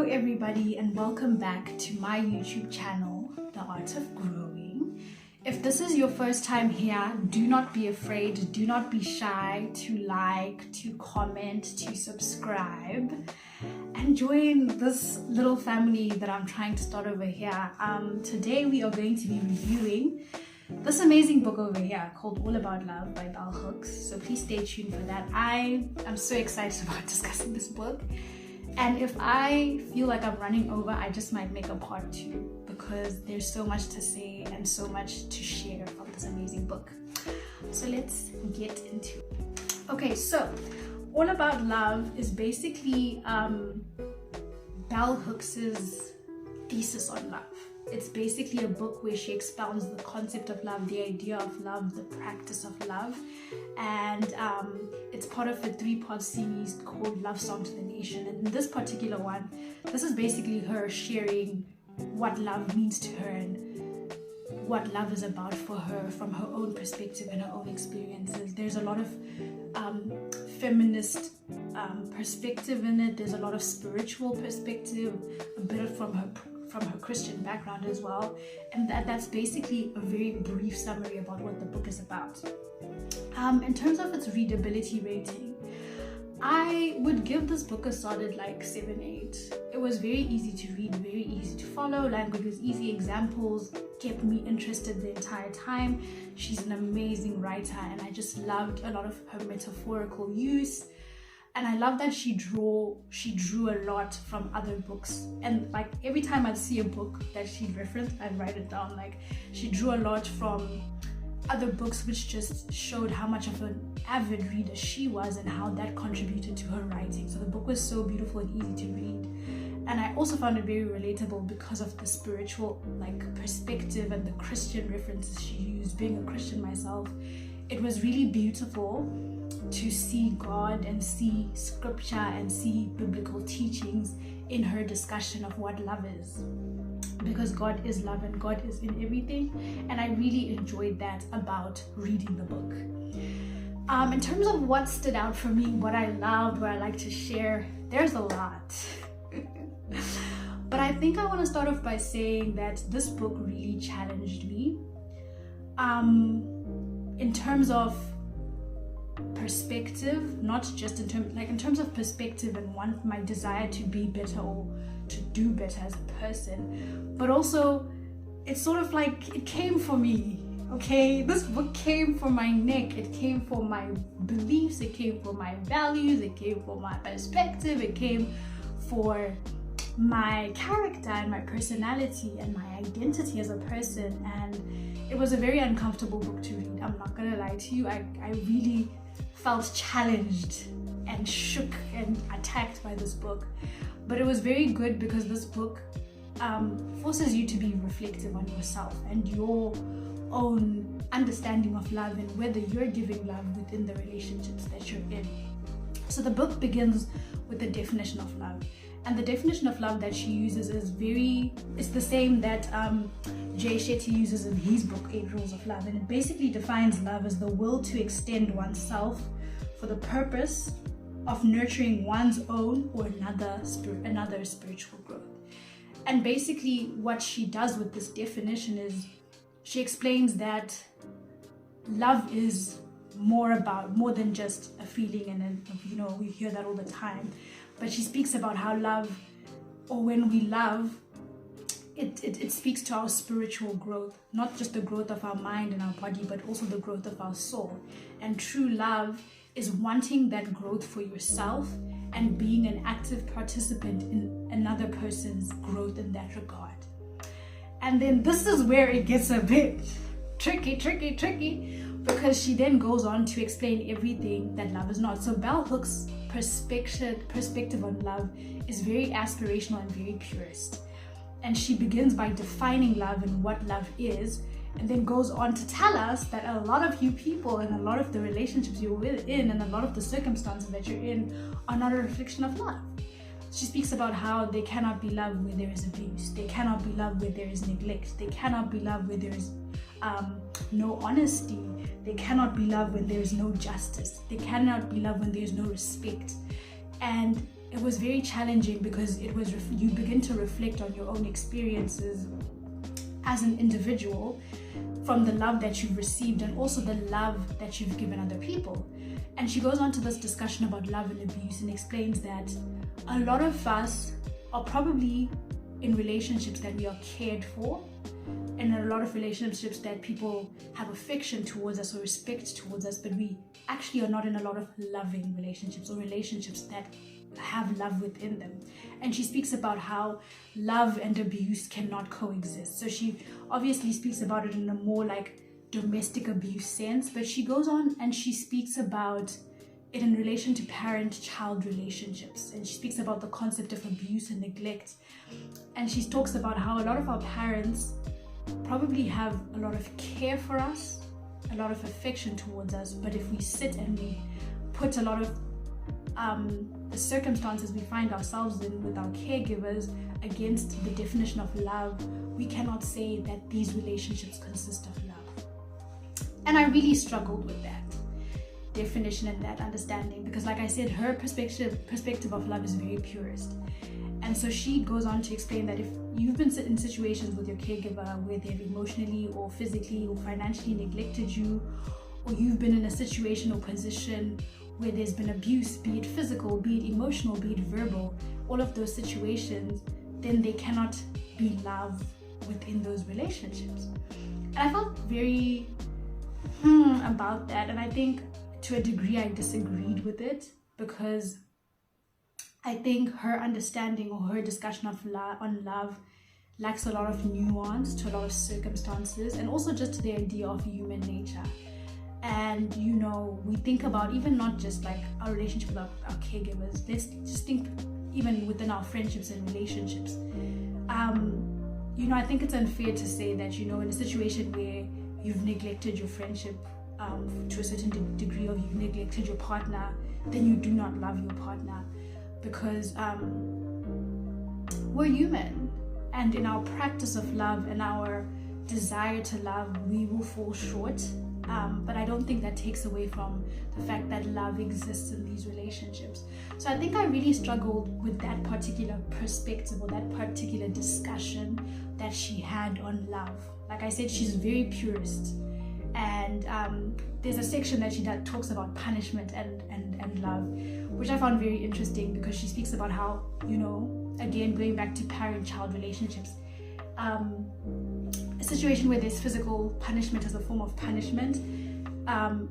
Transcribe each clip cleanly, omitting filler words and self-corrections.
everybody, and welcome back to my YouTube channel, The Art of Growing. If this is your first time here, do not be afraid, do not be shy to like, to comment, to subscribe, and join this little family that I'm trying to start over here. Today we are going to be reviewing this amazing book over here called All About Love by Bell Hooks. So please stay tuned for that. I am so excited about discussing this book. And if I feel like I'm running over, I just might make a part 2 because there's so much to say and so much to share from this amazing book. So let's get into it. Okay, so All About Love is basically Bell Hooks's thesis on love. It's basically a book where she expounds the concept of love, the idea of love, the practice of love, and it's part of a 3-part series called Love Song to the Nation. And in this particular one, this is basically her sharing what love means to her and what love is about for her from her own perspective and her own experiences. There's a lot of feminist perspective in it. There's a lot of spiritual perspective, a bit from her Christian background as well, and that's basically a very brief summary about what the book is about. In terms of its readability rating, I would give this book a solid 7-8. It was very easy to read, very easy to follow, language was easy, examples kept me interested the entire time. She's an amazing writer and I just loved a lot of her metaphorical use. And I love that she drew a lot from other books. And every time I'd see a book that she'd referenced, I'd write it down. She drew a lot from other books, which just showed how much of an avid reader she was and how that contributed to her writing. So the book was so beautiful and easy to read. And I also found it very relatable because of the spiritual perspective and the Christian references she used. Being a Christian myself, it was really beautiful to see God and see scripture and see biblical teachings in her discussion of what love is, because God is love and God is in everything, and I really enjoyed that about reading the book. In terms of what stood out for me, what I loved, what I like to share, there's a lot. But I think I want to start off by saying that this book really challenged me in terms of perspective, not just in terms of perspective and my desire to be better or to do better as a person, but also it's sort of it came for me. Okay, this book came for my neck, it came for my beliefs, it came for my values, it came for my perspective, it came for my character and my personality and my identity as a person. And it was a very uncomfortable book to read, I'm not gonna lie to you. I really felt challenged and shook and attacked by this book, but it was very good because this book forces you to be reflective on yourself and your own understanding of love and whether you're giving love within the relationships that you're in. So the book begins with the definition of love, and the definition of love that she uses is the same that Jay Shetty uses in his book 8 Rules of Love, and it basically defines love as the will to extend oneself for the purpose of nurturing one's own or another spiritual growth. And basically what she does with this definition is she explains that love is more than just a feeling, and we hear that all the time, but she speaks about how love, or when we love, it speaks to our spiritual growth, not just the growth of our mind and our body, but also the growth of our soul. And true love is wanting that growth for yourself and being an active participant in another person's growth in that regard. And then this is where it gets a bit tricky, because she then goes on to explain everything that love is not. So Bell Hooks' perspective on love is very aspirational and very purist. And she begins by defining love and what love is, and then goes on to tell us that a lot of you people and a lot of the relationships you're in and a lot of the circumstances that you're in are not a reflection of love. She speaks about how they cannot be loved where there is abuse, they cannot be loved where there is neglect, they cannot be loved where there is no honesty, they cannot be loved when there is no justice, they cannot be loved when there is no respect. And it was very challenging because it was you begin to reflect on your own experiences as an individual from the love that you've received and also the love that you've given other people. And she goes on to this discussion about love and abuse and explains that a lot of us are probably in relationships that we are cared for, and a lot of relationships that people have affection towards us or respect towards us, but we actually are not in a lot of loving relationships or relationships that have love within them. And she speaks about how love and abuse cannot coexist. So she obviously speaks about it in a more like domestic abuse sense, but she goes on and she speaks about it in relation to parent-child relationships, and she speaks about the concept of abuse and neglect, and she talks about how a lot of our parents probably have a lot of care for us, a lot of affection towards us, but if we sit and we put a lot of the circumstances we find ourselves in with our caregivers against the definition of love, we cannot say that these relationships consist of love. And I really struggled with that definition and that understanding, because like I said, her perspective of love is very purist. And so she goes on to explain that if you've been in situations with your caregiver where they've emotionally or physically or financially neglected you, or you've been in a situation or position where there's been abuse, be it physical, be it emotional, be it verbal, all of those situations, then there cannot be love within those relationships. And I felt very about that, and I think to a degree I disagreed with it, because I think her understanding or her discussion of on love lacks a lot of nuance to a lot of circumstances, and also just to the idea of human nature. And you know, we think about even not just like our relationship with our caregivers, let's just think even within our friendships and relationships. You know, I think it's unfair to say that, you know, in a situation where you've neglected your friendship to a certain degree, or you've neglected your partner, then you do not love your partner, because we're human, and in our practice of love and our desire to love, we will fall short. But I don't think that takes away from the fact that love exists in these relationships. So I think I really struggled with that particular perspective or that particular discussion that she had on love. Like I said, she's very purist, and there's a section that she talks about punishment and love, which I found very interesting, because she speaks about how, you know, again going back to parent-child relationships, a situation where there's physical punishment as a form of punishment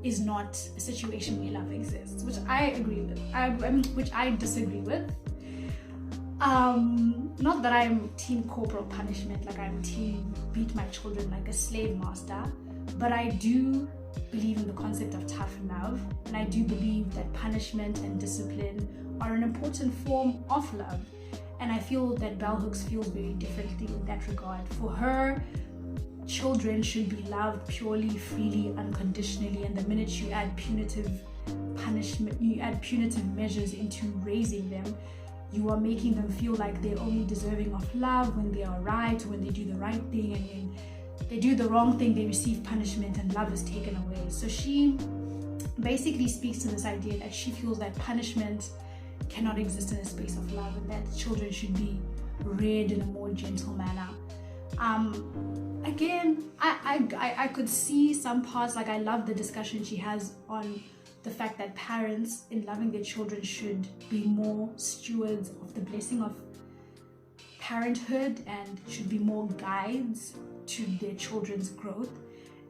is not a situation where love exists, which I agree with, which I disagree with. Not that I'm team corporal punishment, like I'm team beat my children like a slave master, but I do believe in the concept of tough love, and I do believe that punishment and discipline are an important form of love. And I feel that Bell Hooks feels very differently in that regard. For her, children should be loved purely, freely, unconditionally, and the minute you add punitive punishment, you add punitive measures into raising them, you are making them feel like they're only deserving of love when they are right, when they do the right thing, and when they do the wrong thing, they receive punishment and love is taken away. So she basically speaks to this idea that she feels that punishment cannot exist in a space of love, and that children should be reared in a more gentle manner. Again, I could see some parts, like I love the discussion she has on the fact that parents in loving their children should be more stewards of the blessing of parenthood and should be more guides to their children's growth.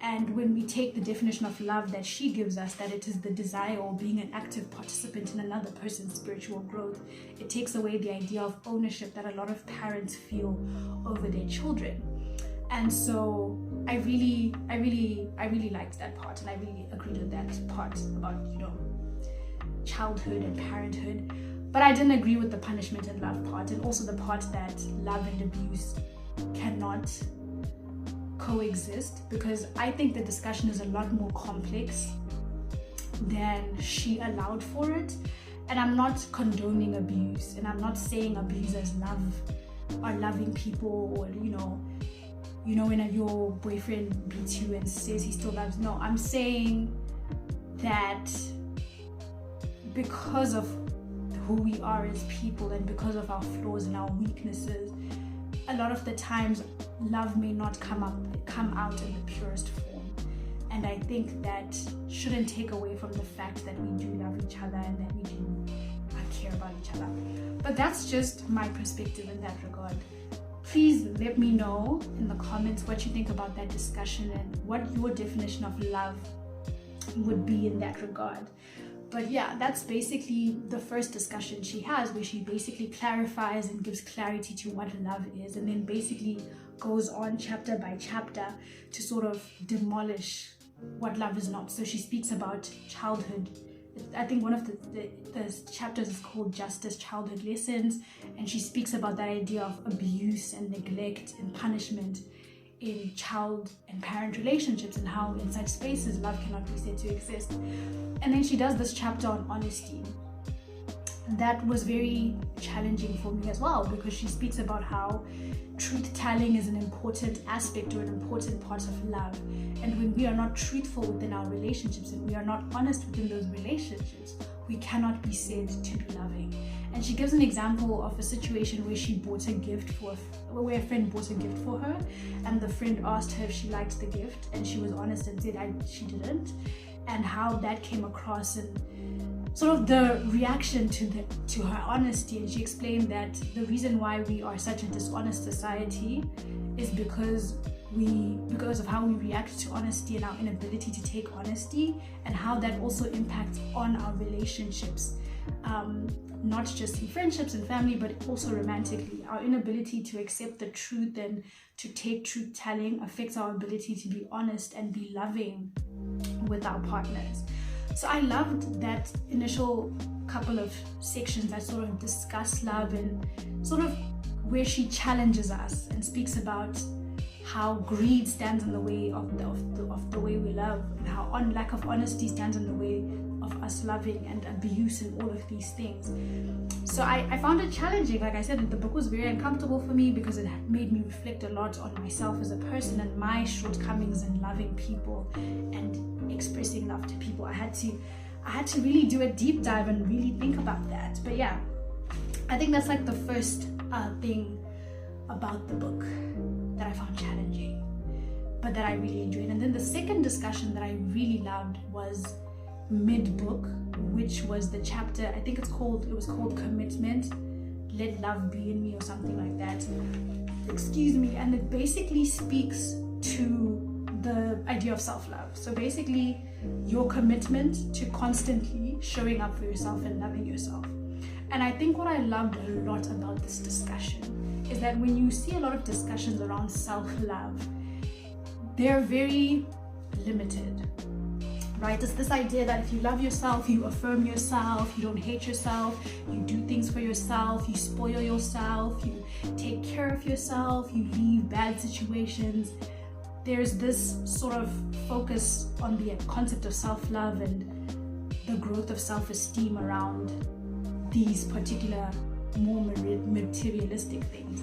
And when we take the definition of love that she gives us, that it is the desire or being an active participant in another person's spiritual growth, it takes away the idea of ownership that a lot of parents feel over their children. And so I really liked that part, and I really agreed with that part about, you know, childhood and parenthood. But I didn't agree with the punishment and love part, and also the part that love and abuse cannot coexist, because I think the discussion is a lot more complex than she allowed for it. And I'm not condoning abuse, and I'm not saying abusers love or loving people, or you know when your boyfriend beats you and says he still loves. No, I'm saying that because of who we are as people, and because of our flaws and our weaknesses, a lot of the times love may not come out in the purest form. And I think that shouldn't take away from the fact that we do love each other and that we do care about each other. But that's just my perspective in that regard. Please let me know in the comments what you think about that discussion and what your definition of love would be in that regard. But yeah, that's basically the first discussion she has, where she basically clarifies and gives clarity to what love is, and then basically goes on chapter by chapter to sort of demolish what love is not. So she speaks about childhood. I think one of the chapters is called Justice Childhood Lessons, and she speaks about that idea of abuse and neglect and punishment in child and parent relationships, and how in such spaces love cannot be said to exist. And then she does this chapter on honesty. That was very challenging for me as well, because she speaks about how truth-telling is an important aspect or an important part of love. And when we are not truthful within our relationships and we are not honest within those relationships, we cannot be said to be loving. And she gives an example of a situation where she bought a gift where a friend bought a gift for her, and the friend asked her if she liked the gift, and she was honest and said she didn't, and how that came across and sort of the reaction to her honesty. And she explained that the reason why we are such a dishonest society is because of how we react to honesty and our inability to take honesty, and how that also impacts on our relationships, not just in friendships and family, but also romantically. Our inability to accept the truth and to take truth-telling affects our ability to be honest and be loving with our partners. So I loved that initial couple of sections that sort of discuss love, and sort of where she challenges us and speaks about how greed stands in the way of the way we love, and how lack of honesty stands in the way of us loving, and abuse and all of these things. So I found it challenging. Like I said, the book was very uncomfortable for me because it made me reflect a lot on myself as a person and my shortcomings in loving people and expressing love to people. I had to really do a deep dive and really think about that. But yeah, I think that's like the first thing about the book that I found challenging, but that I really enjoyed. And then the second discussion that I really loved was mid-book, which was the chapter, I think it was called Commitment, Let Love Be in Me, or something like that. Excuse me. And it basically speaks to the idea of self-love. So basically your commitment to constantly showing up for yourself and loving yourself. And I think what I loved a lot about this discussion is that when you see a lot of discussions around self-love, they're very limited, right? It's this idea that if you love yourself, you affirm yourself, you don't hate yourself, you do things for yourself, you spoil yourself, you take care of yourself, you leave bad situations. There's this sort of focus on the concept of self-love and the growth of self-esteem around these particular more materialistic things.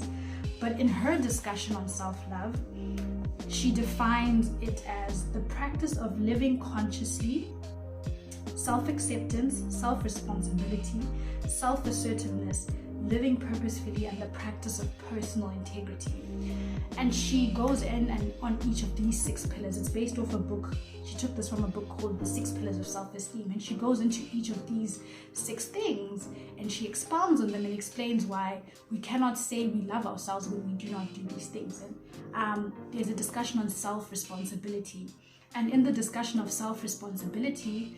But in her discussion on self-love, she defines it as the practice of living consciously, self-acceptance, self-responsibility, self-assertiveness, living purposefully, and the practice of personal integrity. And she goes in and on each of these 6 pillars. It's based off a book. She took this from a book called The 6 Pillars of Self-Esteem, and she goes into each of these 6 things and she expounds on them and explains why we cannot say we love ourselves when we do not do these things. And there's a discussion on self-responsibility, and in the discussion of self-responsibility,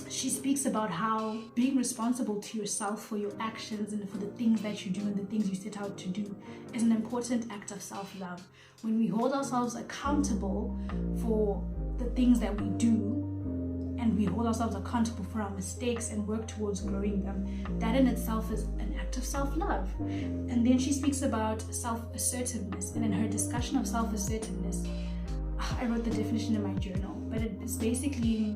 she speaks about how being responsible to yourself for your actions and for the things that you do and the things you set out to do is an important act of self-love. When we hold ourselves accountable for the things that we do, and we hold ourselves accountable for our mistakes and work towards growing them, that in itself is an act of self-love. And then she speaks about self-assertiveness, and in her discussion of self-assertiveness, I wrote the definition in my journal, but it's basically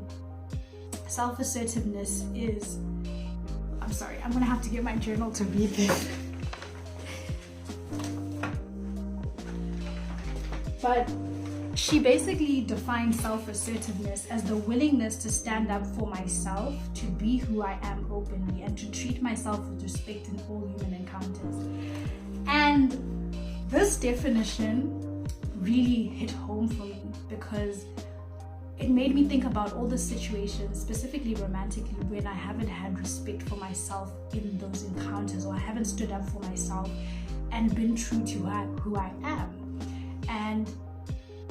self-assertiveness is, I'm sorry, I'm gonna have to get my journal to read this. But she basically defined self-assertiveness as the willingness to stand up for myself, to be who I am openly, and to treat myself with respect in all human encounters. And this definition really hit home for me because it made me think about all the situations, specifically romantically, when I haven't had respect for myself in those encounters, or I haven't stood up for myself and been true to who I am. And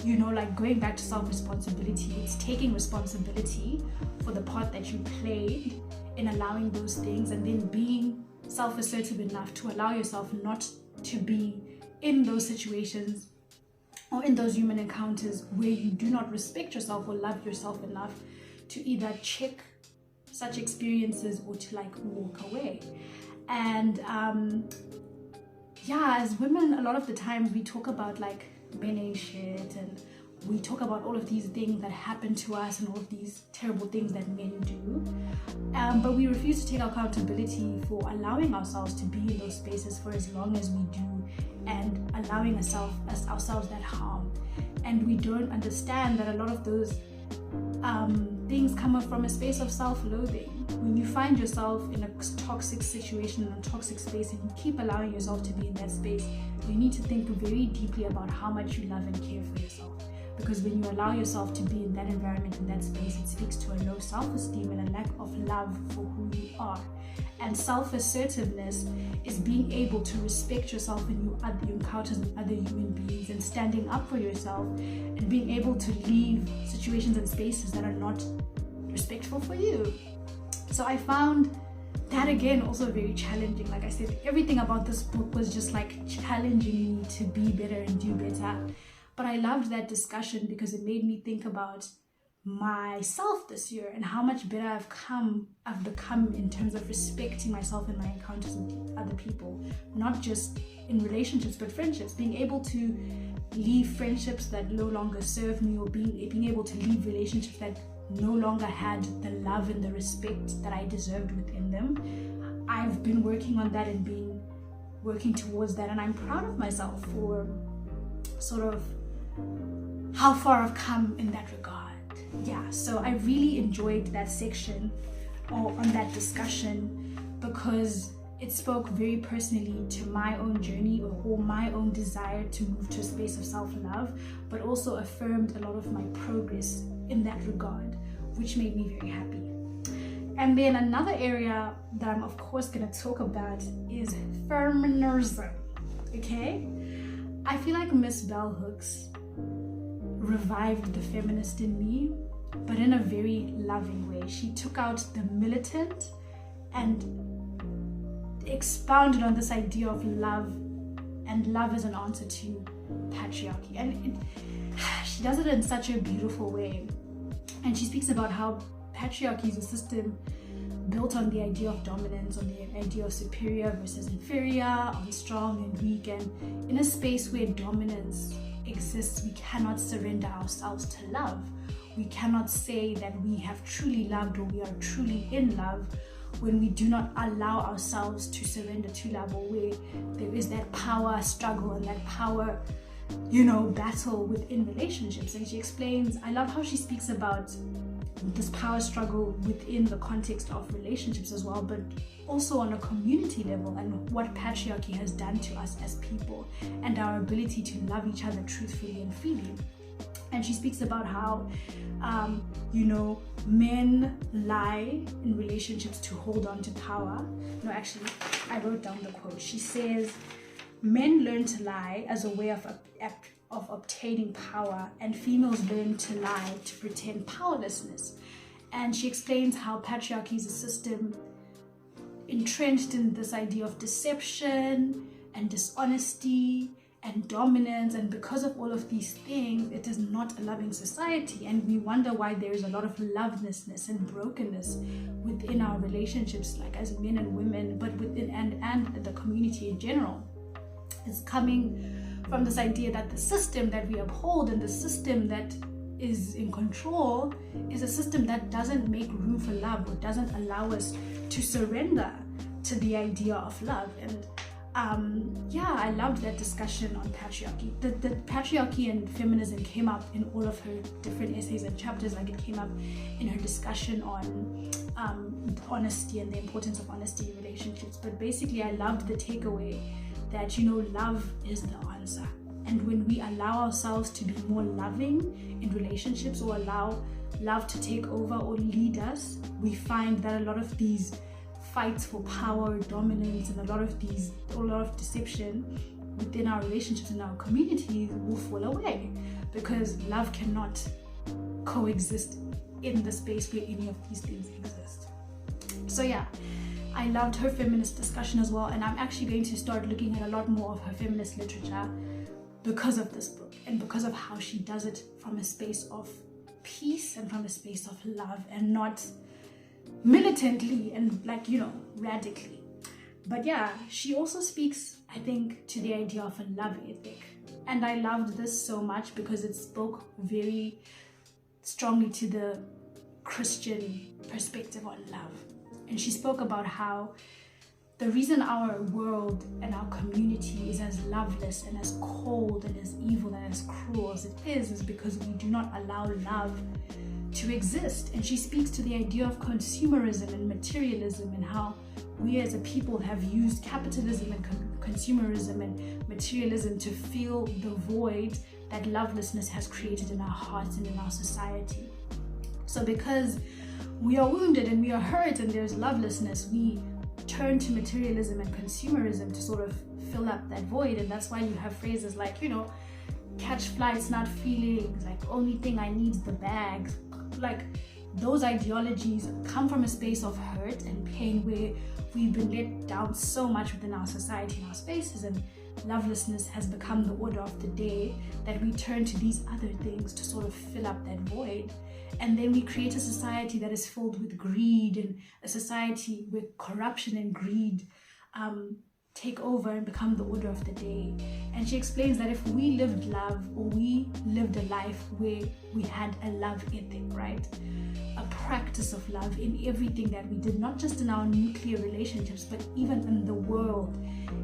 you know, like going back to self-responsibility, it's taking responsibility for the part that you played in allowing those things, and then being self-assertive enough to allow yourself not to be in those situations or in those human encounters where you do not respect yourself or love yourself enough to either check such experiences or to like walk away. And yeah, as women, a lot of the times we talk about like men ain't shit, and we talk about all of these things that happen to us and all of these terrible things that men do, but we refuse to take accountability for allowing ourselves to be in those spaces for as long as we do, and allowing ourselves that harm. And we don't understand that a lot of those things come up from a space of self-loathing. When you find yourself in a toxic situation, in a toxic space, and you keep allowing yourself to be in that space, you need to think very deeply about how much you love and care for yourself. Because when you allow yourself to be in that environment, in that space, it speaks to a low self-esteem and a lack of love for who you are. And self-assertiveness is being able to respect yourself in your encounters with other human beings, and standing up for yourself, and being able to leave situations and spaces that are not respectful for you. So I found that again also very challenging. Like I said, everything about this book was just like challenging me to be better and do better. But I loved that discussion because it made me think about myself this year and how much better I've become in terms of respecting myself in my encounters with other people, not just in relationships but friendships. Being able to leave friendships that no longer serve me, or being able to leave relationships that no longer had the love and the respect that I deserved within them. I've been working on that and been working towards that, and I'm proud of myself for sort of how far I've come in that regard. Yeah, so I really enjoyed that section or on that discussion because it spoke very personally to my own journey or my own desire to move to a space of self-love, but also affirmed a lot of my progress in that regard, which made me very happy. And then another area that I'm of course going to talk about is feminism. Okay, I feel like Miss Bell Hooks revived the feminist in me, but in a very loving way. She took out the militant and expounded on this idea of love, and love as an answer to patriarchy. And she does it in such a beautiful way. And she speaks about how patriarchy is a system built on the idea of dominance, on the idea of superior versus inferior, on strong and weak. And in a space where dominance exists, we cannot surrender ourselves to love. We cannot say that we have truly loved or we are truly in love when we do not allow ourselves to surrender to love, or where there is that power struggle and that power, battle within relationships. And she explains, I love how she speaks about this power struggle within the context of relationships as well, but also on a community level, and what patriarchy has done to us as people and our ability to love each other truthfully and freely. And she speaks about how men lie in relationships to hold on to power. No, actually, I wrote down the quote. She says, men learn to lie as a way of obtaining power, and females learn to lie to pretend powerlessness. And she explains how patriarchy is a system entrenched in this idea of deception and dishonesty and dominance, and because of all of these things, it is not a loving society. And we wonder why there is a lot of lovelessness and brokenness within our relationships, like as men and women, but within and the community in general. It's coming from this idea that the system that we uphold and the system that is in control is a system that doesn't make room for love, or doesn't allow us to surrender to the idea of love. And yeah, I loved that discussion on patriarchy. The patriarchy and feminism came up in all of her different essays and chapters. Like, it came up in her discussion on honesty and the importance of honesty in relationships. But basically, I loved the takeaway that, you know, love is the answer. And when we allow ourselves to be more loving in relationships, or allow love to take over or lead us, we find that a lot of these fights for power, dominance, and a lot of deception within our relationships and our communities will fall away, because love cannot coexist in the space where any of these things exist. So yeah, I loved her feminist discussion as well, and I'm actually going to start looking at a lot more of her feminist literature because of this book, and because of how she does it from a space of peace and from a space of love, and not militantly and, like, you know, radically. But yeah, she also speaks, I think, to the idea of a love ethic, and I loved this so much because it spoke very strongly to the Christian perspective on love. And she spoke about how the reason our world and our community is as loveless and as cold and as evil and as cruel as it is because we do not allow love to exist. And she speaks to the idea of consumerism and materialism, and how we as a people have used capitalism and consumerism and materialism to fill the void that lovelessness has created in our hearts and in our society. So because we are wounded and we are hurt and there's lovelessness, we turn to materialism and consumerism to sort of fill up that void. And that's why you have phrases like, you know, catch flights, not feelings, like only thing I need is the bag. Like, those ideologies come from a space of hurt and pain, where we've been let down so much within our society and our spaces, and lovelessness has become the order of the day, that we turn to these other things to sort of fill up that void. And then we create a society that is filled with greed, and a society where corruption and greed take over and become the order of the day. And she explains that if we lived love, or we lived a life where we had a love ethic, right? A practice of love in everything that we did, not just in our nuclear relationships, but even in the world,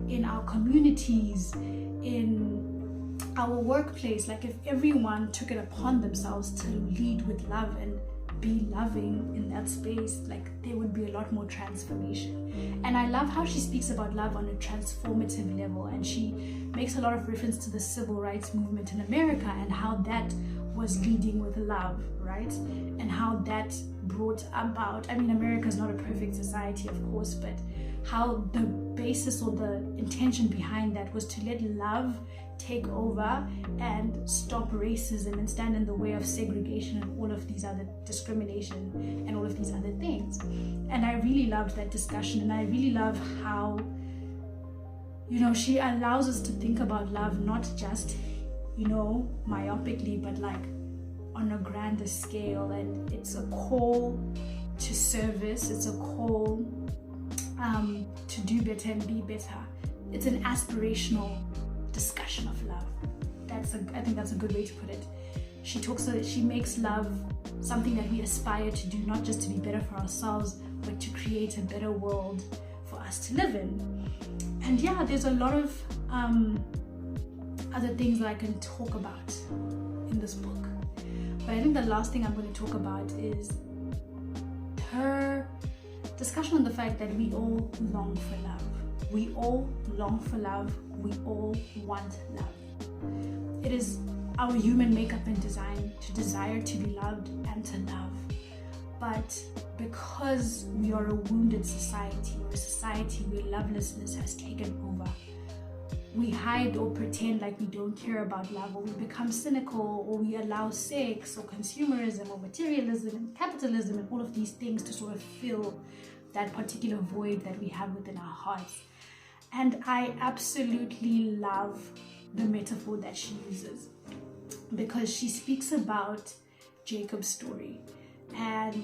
in our communities, in our workplace. Like, if everyone took it upon themselves to lead with love and be loving in that space, like, there would be a lot more transformation. And I love how she speaks about love on a transformative level, and she makes a lot of reference to the civil rights movement in America and how that was leading with love, right? And how that brought about, I mean, America is not a perfect society, of course, but how the basis or the intention behind that was to let love take over and stop racism and stand in the way of segregation and all of these other discrimination and all of these other things. And I really loved that discussion, and I really love how, you know, she allows us to think about love not just, you know, myopically, but like on a grander scale. And it's a call to service, it's a call to do better and be better. It's an aspirational discussion of love. I think that's a good way to put it. She makes love something that we aspire to do, not just to be better for ourselves, but to create a better world for us to live in. And yeah, there's a lot of other things that I can talk about in this book. But I think the last thing I'm going to talk about is her discussion on the fact that we all long for love. We all long for love. We all want love. It is our human makeup and design to desire to be loved and to love. But because we are a wounded society, or a society where lovelessness has taken over, we hide or pretend like we don't care about love, or we become cynical, or we allow sex or consumerism or materialism and capitalism and all of these things to sort of fill that particular void that we have within our hearts. And I absolutely love the metaphor that she uses, because she speaks about Jacob's story, and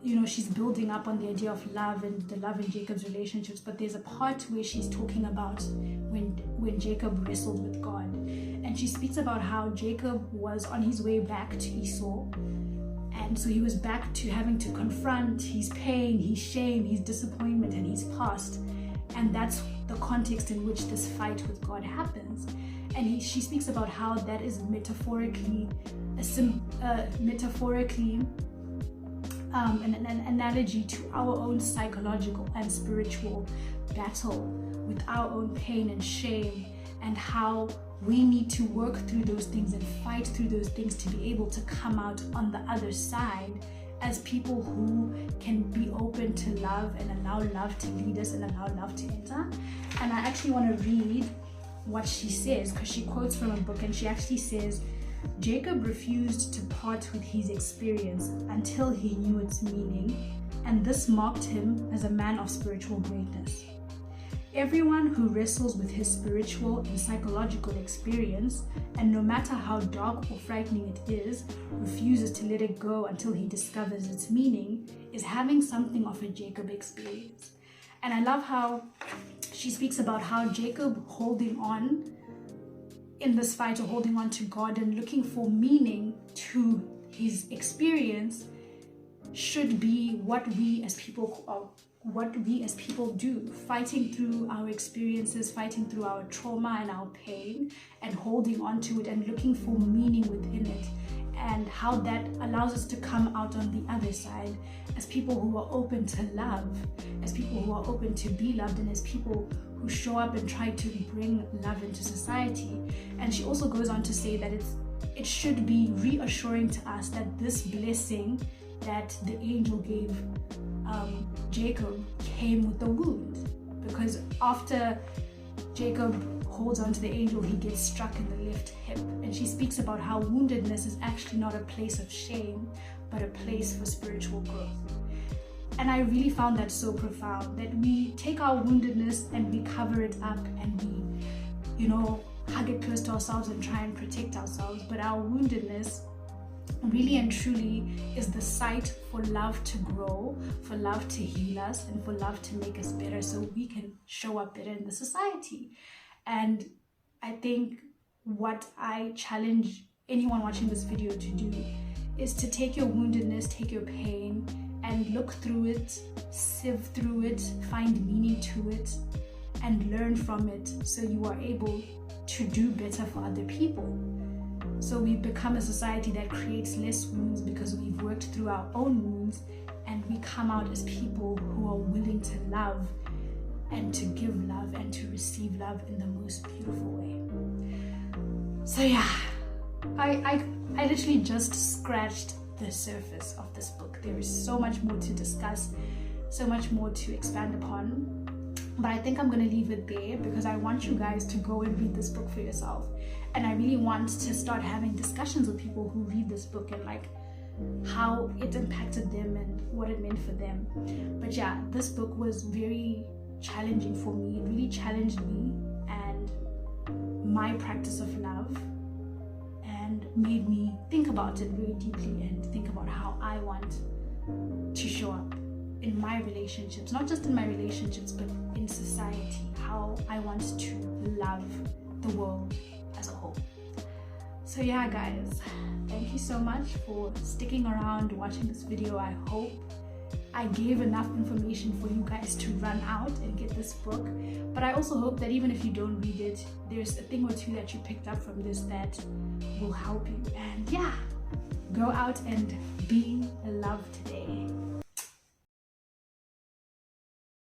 you know, she's building up on the idea of love and the love in Jacob's relationships, but there's a part where she's talking about when Jacob wrestled with God, and she speaks about how Jacob was on his way back to Esau, and so he was back to having to confront his pain, his shame, his disappointment, and his past. And that's the context in which this fight with God happens. And she speaks about how that is metaphorically an analogy to our own psychological and spiritual battle with our own pain and shame, and how we need to work through those things and fight through those things to be able to come out on the other side as people who can be open to love and allow love to lead us and allow love to enter. And I actually want to read what she says, because she quotes from a book, and she actually says, Jacob refused to part with his experience until he knew its meaning, and this marked him as a man of spiritual greatness. Everyone who wrestles with his spiritual and psychological experience, and no matter how dark or frightening it is, refuses to let it go until he discovers its meaning, is having something of a Jacob experience. And I love how she speaks about how Jacob holding on in this fight, or holding on to God and looking for meaning to his experience, should be what we as people do, fighting through our experiences, fighting through our trauma and our pain, and holding on to it and looking for meaning within it, and how that allows us to come out on the other side as people who are open to love, as people who are open to be loved, and as people who show up and try to bring love into society. And she also goes on to say that it should be reassuring to us that this blessing that the angel gave Jacob came with a wound, because after Jacob holds on to the angel, he gets struck in the left hip. And she speaks about how woundedness is actually not a place of shame, but a place for spiritual growth. And I really found that so profound, that we take our woundedness and we cover it up and we, hug it close to ourselves and try and protect ourselves. But our woundedness really and truly is the site for love to grow, for love to heal us, and for love to make us better so we can show up better in the society. And I think what I challenge anyone watching this video to do is to take your woundedness, take your pain, and look through it, sieve through it, find meaning to it, and learn from it, so you are able to do better for other people. So we become a society that creates less wounds because we've worked through our own wounds, and we come out as people who are willing to love and to give love and to receive love in the most beautiful way. So yeah, I literally just scratched the surface of this book. There is so much more to discuss, so much more to expand upon. But I think I'm going to leave it there, because I want you guys to go and read this book for yourself. And I really want to start having discussions with people who read this book and like how it impacted them and what it meant for them. But yeah, this book was very challenging for me. It really challenged me and my practice of love, and made me think about it very deeply and think about how I want to show up in my relationships, not just in my relationships, but in society, how I want to love the world as a whole. So yeah, guys, thank you so much for sticking around watching this video. I hope I gave enough information for you guys to run out and get this book. But I also hope that even if you don't read it, there's a thing or two that you picked up from this that will help you. And yeah, go out and be love today.